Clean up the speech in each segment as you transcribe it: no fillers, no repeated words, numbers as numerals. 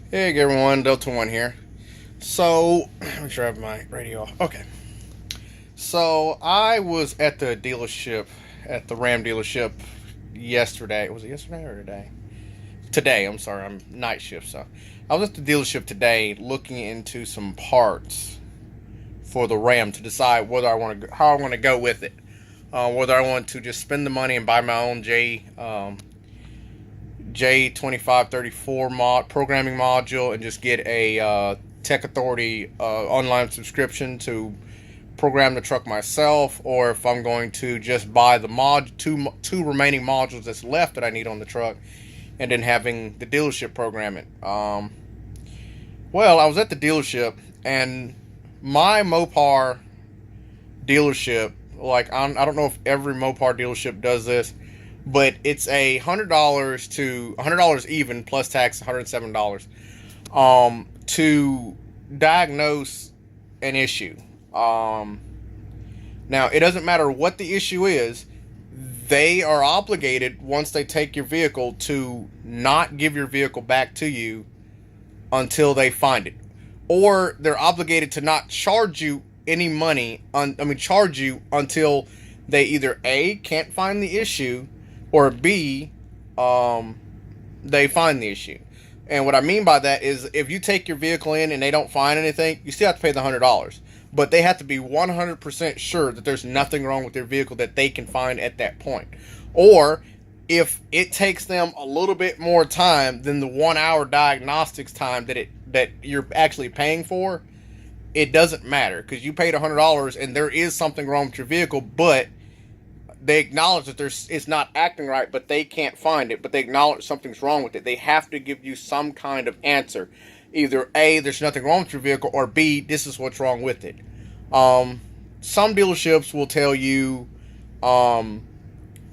Hey everyone, Delta One here. So, make sure I have my radio off. Okay. So, I was at the dealership, at the Ram dealership yesterday. Was it yesterday or today? Today, I'm sorry, I'm night shift, so. I was at the dealership today looking into some parts for the Ram to decide whether I want to, how I want to go with it. Whether I want to just spend the money and buy my own J2534 programming module and just get a Tech Authority online subscription to program the truck myself, or if I'm going to just buy the two remaining modules that's left that I need on the truck, and then having the dealership program it. Well, I was at the dealership, and my Mopar dealership, like I don't know if every Mopar dealership does this, but it's $100 even plus tax, $107 to diagnose an issue. Now, it doesn't matter what the issue is, they are obligated, once they take your vehicle, to not give your vehicle back to you until they find it. Or they're obligated to not charge you any money, charge you until they either A, can't find the issue, or B, they find the issue. And what I mean by that is, if you take your vehicle in and they don't find anything, you still have to pay the $100. But they have to be 100% sure that there's nothing wrong with their vehicle that they can find at that point. Or if it takes them a little bit more time than the 1 hour diagnostics time that you're actually paying for, it doesn't matter, because you paid $100 and there is something wrong with your vehicle, but they acknowledge that it's not acting right, but they can't find it, but they acknowledge something's wrong with it. They have to give you some kind of answer. Either A, there's nothing wrong with your vehicle, or B, this is what's wrong with it. Some dealerships will tell you that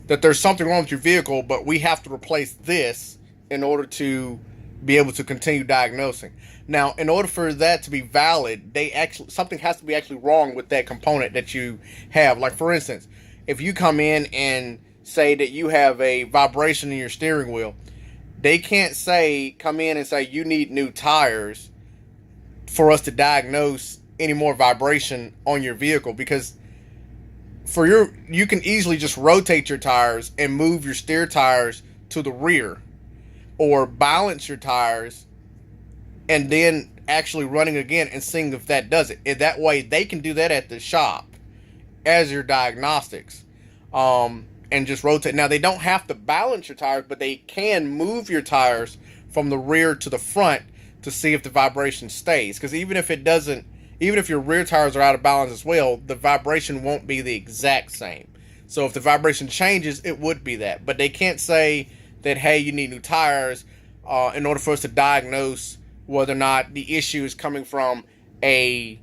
there's something wrong with your vehicle, but we have to replace this in order to be able to continue diagnosing. Now, in order for that to be valid, something has to be actually wrong with that component that you have. Like, for instance, if you come in and say that you have a vibration in your steering wheel, they can't come in and say you need new tires for us to diagnose any more vibration on your vehicle, because you can easily just rotate your tires and move your steer tires to the rear, or balance your tires and then actually running again and seeing if that does it. And that way they can do that at the shop as your diagnostics, and just rotate. Now, they don't have to balance your tires, but they can move your tires from the rear to the front to see if the vibration stays. Because even if your rear tires are out of balance as well, the vibration won't be the exact same. So if the vibration changes, it would be that. But they can't say that, hey, you need new tires, in order for us to diagnose whether or not the issue is coming from a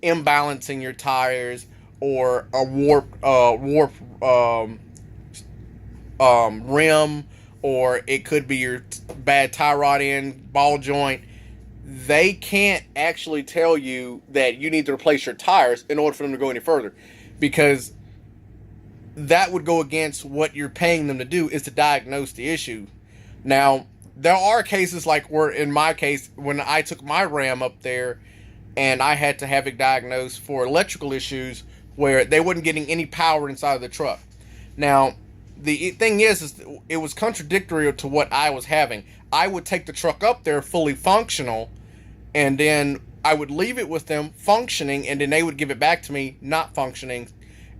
imbalancing your tires, or a warp rim, or it could be your bad tie rod end, ball joint. They can't actually tell you that you need to replace your tires in order for them to go any further, because that would go against what you're paying them to do, is to diagnose the issue. Now, there are cases like where, in my case, when I took my Ram up there and I had to have it diagnosed for electrical issues, where they wasn't getting any power inside of the truck. Now, the thing is it was contradictory to what I was having. I would take the truck up there fully functional, and then I would leave it with them functioning, and then they would give it back to me not functioning.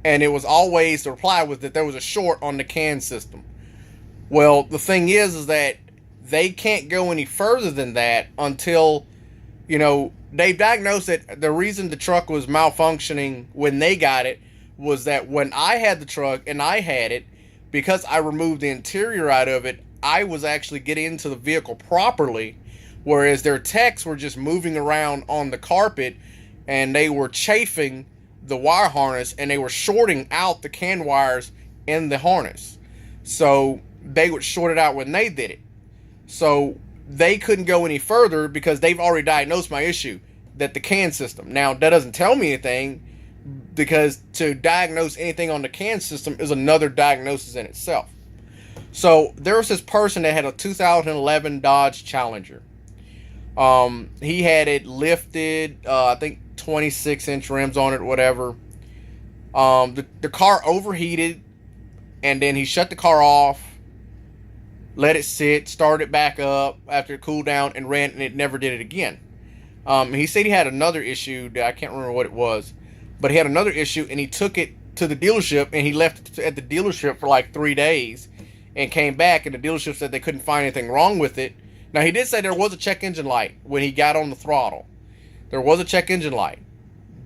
And it was always, the reply was that there was a short on the CAN system. Well, the thing is that they can't go any further than that until, they diagnosed that the reason the truck was malfunctioning when they got it was that when I had the truck and I had it, because I removed the interior out of it, I was actually getting into the vehicle properly, whereas their techs were just moving around on the carpet and they were chafing the wire harness, and they were shorting out the CAN wires in the harness. So they would short it out when they did it. So they couldn't go any further because they've already diagnosed my issue, that the CAN system. Now, that doesn't tell me anything, because to diagnose anything on the CAN system is another diagnosis in itself. So there was this person that had a 2011 Dodge Challenger. He had it lifted, I think 26-inch rims on it, whatever. The car overheated, and then he shut the car off, let it sit, started back up after it cooled down, and ran, and it never did it again. He said he had another issue that I can't remember what it was, but he had another issue, and he took it to the dealership, and he left it at the dealership for like 3 days, and came back, and the dealership said they couldn't find anything wrong with it. Now, he did say there was a check engine light when he got on the throttle. There was a check engine light,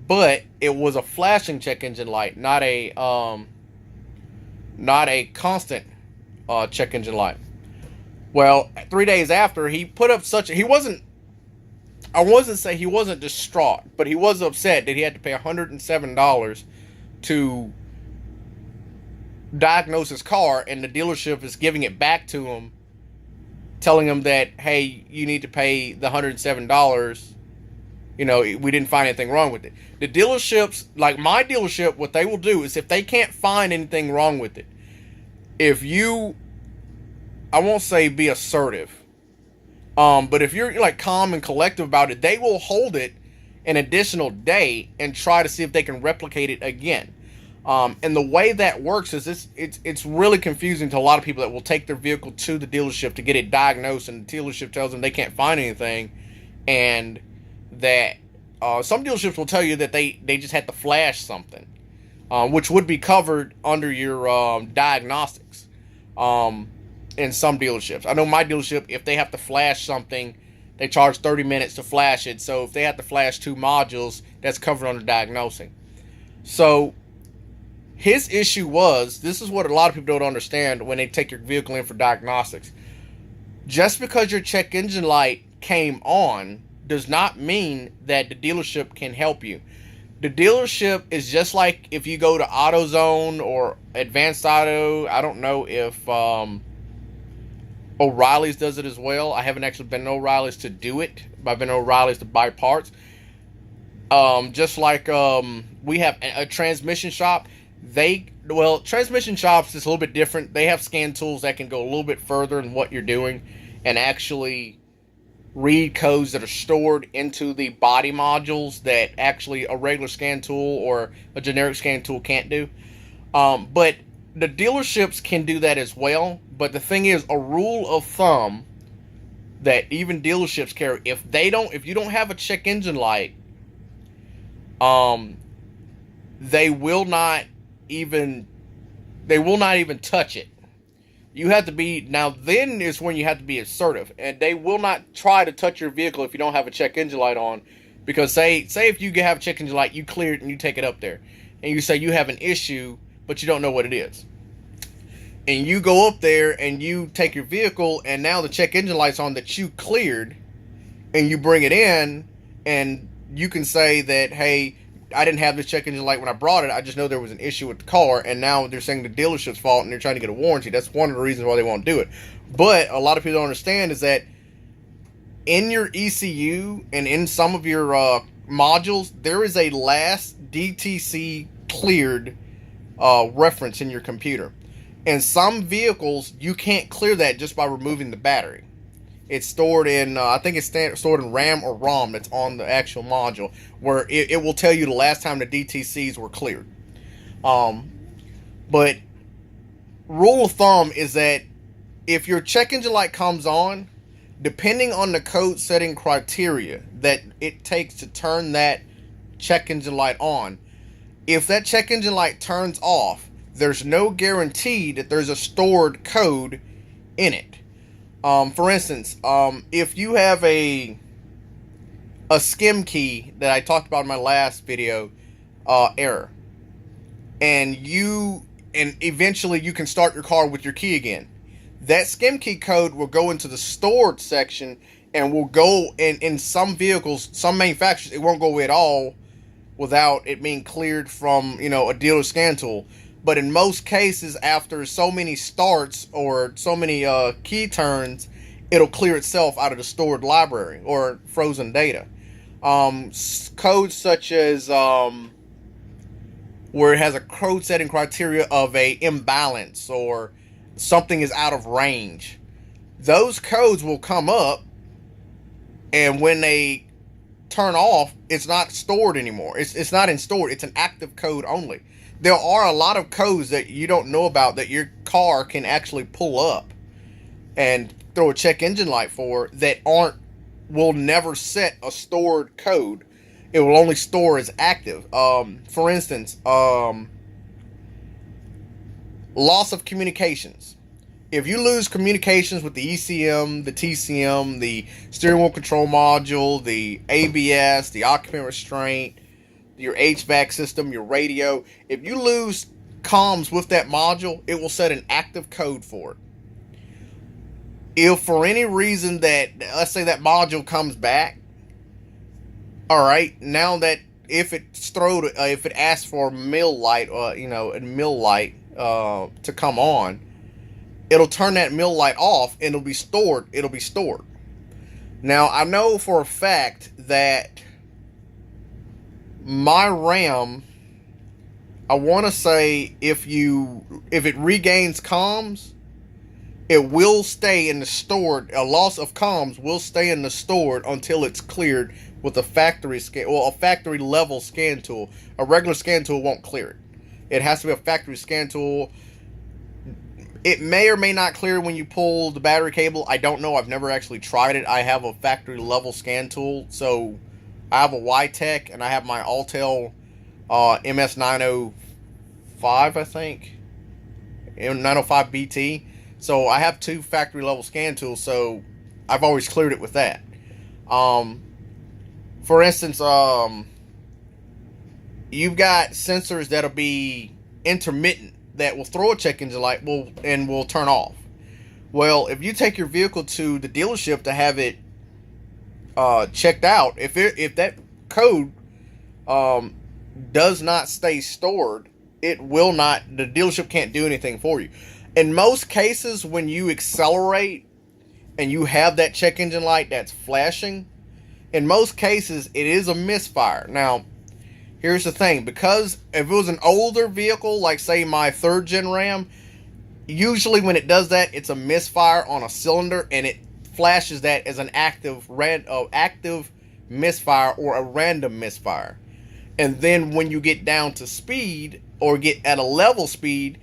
but it was a flashing check engine light, not a constant check engine light. Well, 3 days after, he put up I wasn't say he wasn't distraught, but he was upset that he had to pay $107 to diagnose his car, and the dealership is giving it back to him, telling him that, hey, you need to pay the $107. You know, we didn't find anything wrong with it. The dealerships, like my dealership, what they will do is if they can't find anything wrong with it, if you, I won't say be assertive, but if you're like calm and collective about it, they will hold it an additional day and try to see if they can replicate it again. And the way that works is it's really confusing to a lot of people that will take their vehicle to the dealership to get it diagnosed, and the dealership tells them they can't find anything, and that some dealerships will tell you that they just had to flash something, which would be covered under your diagnostics. In some dealerships, I know my dealership, if they have to flash something, they charge 30 minutes to flash it. So if they have to flash 2 modules, that's covered under diagnosing. So his issue was, this is what a lot of people don't understand when they take your vehicle in for diagnostics. Just because your check engine light came on does not mean that the dealership can help you. The dealership is just like if you go to AutoZone or Advanced Auto. I don't know if O'Reilly's does it as well. I haven't actually been to O'Reilly's to do it, but I've been to O'Reilly's to buy parts. Just like we have a transmission shop. Transmission shops is a little bit different. They have scan tools that can go a little bit further in what you're doing and actually read codes that are stored into the body modules that actually a regular scan tool or a generic scan tool can't do. But the dealerships can do that as well. But the thing is, a rule of thumb that even dealerships carry, if you don't have a check engine light, they will not even touch it. You have to be, now then is when you have to be assertive, and they will not try to touch your vehicle if you don't have a check engine light on, because say if you have a check engine light, you clear it and you take it up there, and you say you have an issue, but you don't know what it is. And you go up there and you take your vehicle, and now the check engine light's on that you cleared, and you bring it in, and you can say that, hey, I didn't have this check engine light when I brought it. I just know there was an issue with the car, and now they're saying the dealership's fault, and they're trying to get a warranty. That's one of the reasons why they won't do it. But a lot of people don't understand is that in your ECU and in some of your modules, there is a last DTC cleared reference in your computer. In some vehicles, you can't clear that just by removing the battery. It's stored in, I think it's stored in RAM or ROM that's on the actual module, where it will tell you the last time the DTCs were cleared. But rule of thumb is that if your check engine light comes on, depending on the code setting criteria that it takes to turn that check engine light on, if that check engine light turns off, there's no guarantee that there's a stored code in it. For instance, if you have a skim key that I talked about in my last video, error, and eventually you can start your car with your key again, that skim key code will go into the stored section and will go in some vehicles, some manufacturers, it won't go away at all without it being cleared from, a dealer scan tool. But in most cases, after so many starts or so many key turns, it'll clear itself out of the stored library or frozen data. Codes such as where it has a code setting criteria of a imbalance or something is out of range, those codes will come up And when they turn off, it's not stored anymore. It's not in stored. It's an active code only. There are a lot of codes that you don't know about that your car can actually pull up and throw a check engine light for that aren't will never set a stored code. It will only store as active. For instance, loss of communications. If you lose communications with the ECM, the TCM, the steering wheel control module, the ABS, the occupant restraint, your HVAC system, your radio, if you lose comms with that module, it will set an active code for it. If for any reason that, let's say that module comes back, all right, now that if it asks for mill light, a mill light to come on, it'll turn that mill light off and it'll be stored. Now, I know for a fact that my RAM, I want to say if it regains comms, it will stay in the stored. A loss of comms will stay in the stored until it's cleared with a factory scan, well, a factory level scan tool. A regular scan tool won't clear it. It has to be a factory scan tool. It may or may not clear when you pull the battery cable. I don't know. I've never actually tried it. I have a factory level scan tool. So I have a YTech and I have my Altel MS905, I think. M905BT. So I have two factory level scan tools. So I've always cleared it with that. For instance, you've got sensors that'll be intermittent that will throw a check engine light and will turn off. Well, if you take your vehicle to the dealership to have it checked out, if that code does not stay stored, the dealership can't do anything for you. In most cases, when you accelerate and you have that check engine light that's flashing, in most cases it is a misfire. Now, here's the thing, because if it was an older vehicle, like say my 3rd gen Ram, usually when it does that, it's a misfire on a cylinder and it flashes that as an active misfire or a random misfire. And then when you get down to speed or get at a level speed,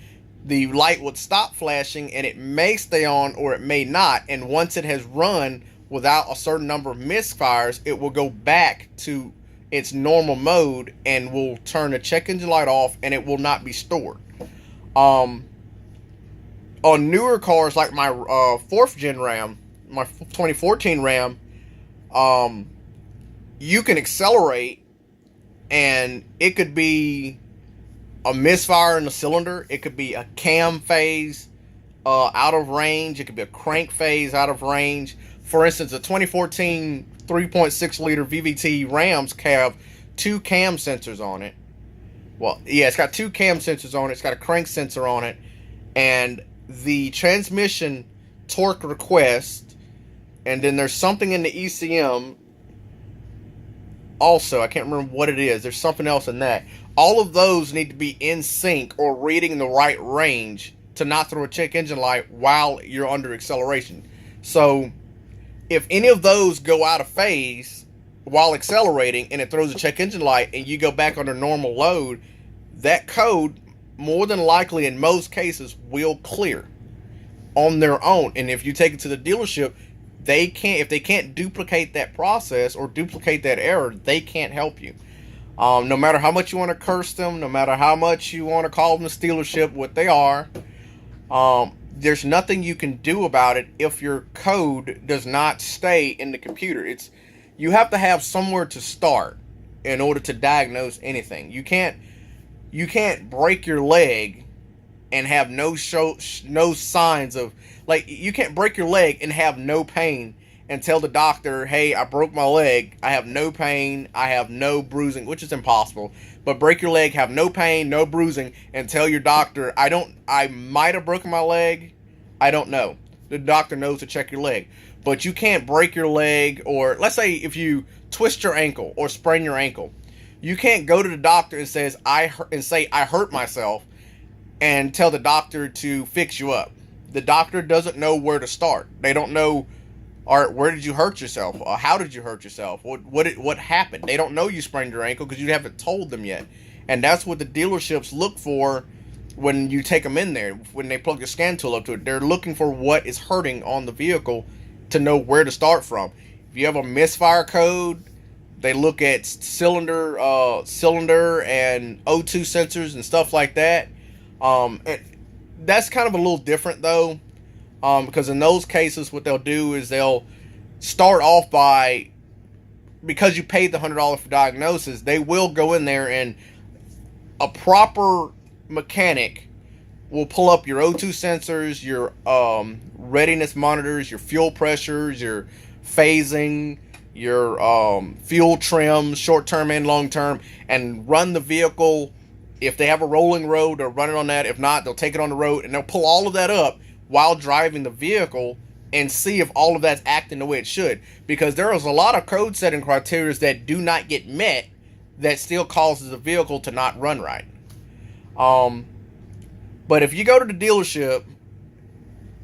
the light would stop flashing and it may stay on or it may not. And once it has run without a certain number of misfires, it will go back to its normal mode and will turn the check engine light off and it will not be stored. On newer cars like my 4th gen Ram, my 2014 Ram, you can accelerate and it could be a misfire in the cylinder. It could be a cam phase out of range. It could be a crank phase out of range. For instance, the 2014 3.6 liter VVT Rams have 2 cam sensors on it. Well, yeah, it's got 2 cam sensors on it. It's got a crank sensor on it. And the transmission torque request, and then there's something in the ECM also. I can't remember what it is. There's something else in that. All of those need to be in sync or reading the right range to not throw a check engine light while you're under acceleration. So if any of those go out of phase while accelerating and it throws a check engine light and you go back under normal load, that code more than likely in most cases will clear on their own. And if you take it to the dealership, if they can't duplicate that process or duplicate that error, they can't help you. No matter how much you want to curse them, no matter how much you want to call them the dealership, what they are, there's nothing you can do about it if your code does not stay in the computer. You have to have somewhere to start in order to diagnose anything. You can't break your leg and have no signs of, like, you can't break your leg and have no pain and tell the doctor, hey, I broke my leg, I have no pain, I have no bruising, which is impossible. But break your leg, have no pain, no bruising, and tell your doctor, I might have broken my leg, I don't know. The doctor knows to check your leg. But you can't break your leg, or let's say if you twist your ankle or sprain your ankle, you can't go to the doctor and say I hurt myself and tell the doctor to fix you up. The doctor doesn't know where to start. They don't know All right, where did you hurt yourself? How did you hurt yourself? What happened? They don't know you sprained your ankle because you haven't told them yet, and that's what the dealerships look for when you take them in there. When they plug the scan tool up to it, they're looking for what is hurting on the vehicle to know where to start from. If you have a misfire code, they look at cylinder and O2 sensors and stuff like that. And that's kind of a little different though. Because in those cases, what they'll do is they'll start off by, because you paid the $100 for diagnosis, they will go in there and a proper mechanic will pull up your O2 sensors, your readiness monitors, your fuel pressures, your phasing, your fuel trims, short-term and long-term, and run the vehicle. If they have a rolling road, they'll run it on that. If not, they'll take it on the road, and they'll pull all of that up while driving the vehicle and see if all of that's acting the way it should. Because there is a lot of code setting criteria that do not get met that still causes the vehicle to not run right. But if you go to the dealership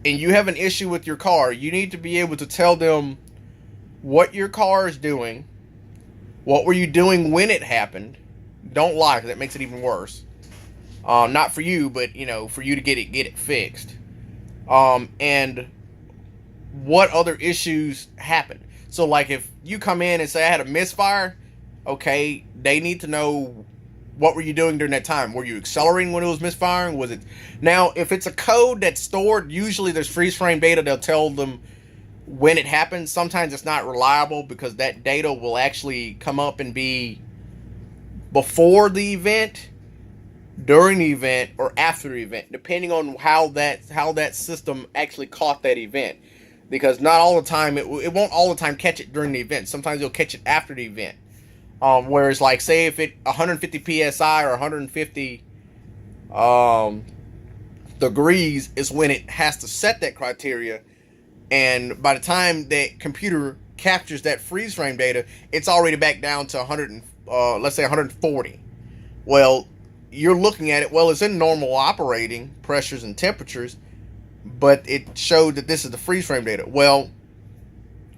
and you have an issue with your car, you need to be able to tell them what your car is doing, what were you doing when it happened. Don't lie, because that makes it even worse. Not for you, but for you to get it fixed. And what other issues happen. So like if you come in and say I had a misfire, okay, they need to know what were you doing during that time. Were you accelerating when it was misfiring? Was it now if it's a code that's stored, usually there's freeze frame data. They'll tell them when it happens. Sometimes it's not reliable because that data will actually come up and be before the event, during the event, or after the event, depending on how that system actually caught that event. Because not all the time, it won't all the time catch it during the event. Sometimes it'll catch it after the event. Whereas, like, say if it 150 psi or 150 degrees is when it has to set that criteria, and by the time that computer captures that freeze frame data, it's already back down to 100, let's say 140. Well, you're looking at it, well, it's in normal operating pressures and temperatures, but it showed that this is the freeze frame data. Well,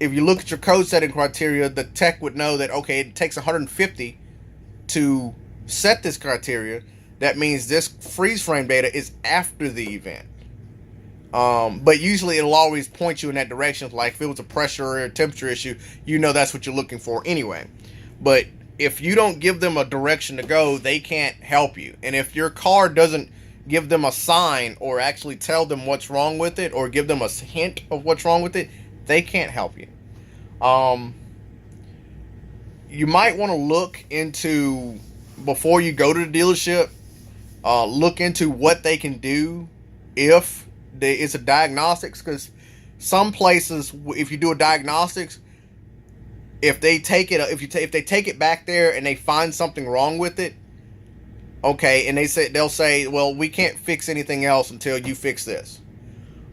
if you look at your code setting criteria, the tech would know that, okay, it takes 150 to set this criteria. That means this freeze frame data is after the event. But usually it'll always point you in that direction. Like if it was a pressure or a temperature issue, that's what you're looking for anyway. But if you don't give them a direction to go, they can't help you. And if your car doesn't give them a sign or actually tell them what's wrong with it or give them a hint of what's wrong with it, they can't help you. You might want to look into, before you go to the dealership, look into what they can do if it's a diagnostics, because some places, if you do a diagnostics, if they take it, if they take it back there and they find something wrong with it, okay, and they'll say, well, we can't fix anything else until you fix this.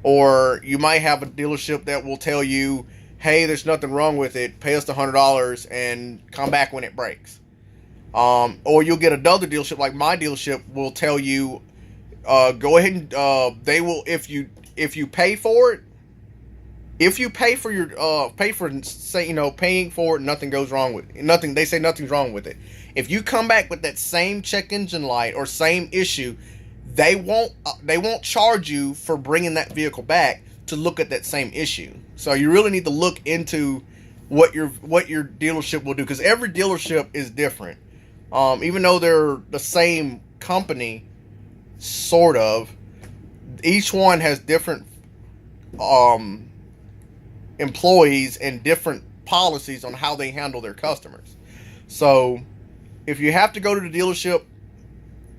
Or you might have a dealership that will tell you, hey, there's nothing wrong with it, pay us the $100 and come back when it breaks. Or you'll get another dealership, like my dealership will tell you, go ahead and they will, if you pay for it, if you pay for your paying for it, nothing goes wrong with it. Nothing. They say nothing's wrong with it. If you come back with that same check engine light or same issue, they won't charge you for bringing that vehicle back to look at that same issue. So you really need to look into what your dealership will do, because every dealership is different. Even though they're the same company, sort of, each one has different employees and different policies on how they handle their customers. So if you have to go to the dealership,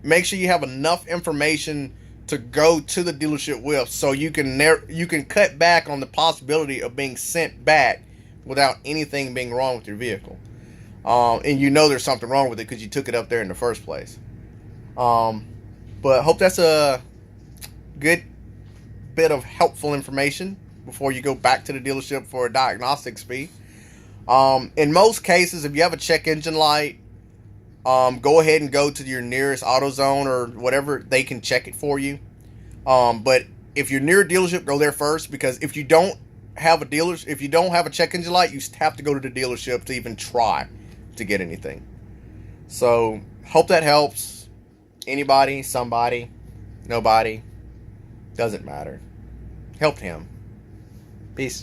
make sure you have enough information to go to the dealership with, so you can cut back on the possibility of being sent back without anything being wrong with your vehicle. And there's something wrong with it because you took it up there in the first place. But I hope that's a good bit of helpful information before you go back to the dealership for a diagnostics fee. In most cases, if you have a check engine light, go ahead and go to your nearest AutoZone or whatever. They can check it for you. But if you're near a dealership, go there first, because if you don't have a dealer, if you don't have a check engine light, you have to go to the dealership to even try to get anything. So hope that helps. Anybody, somebody, nobody, doesn't matter. Help him. Peace.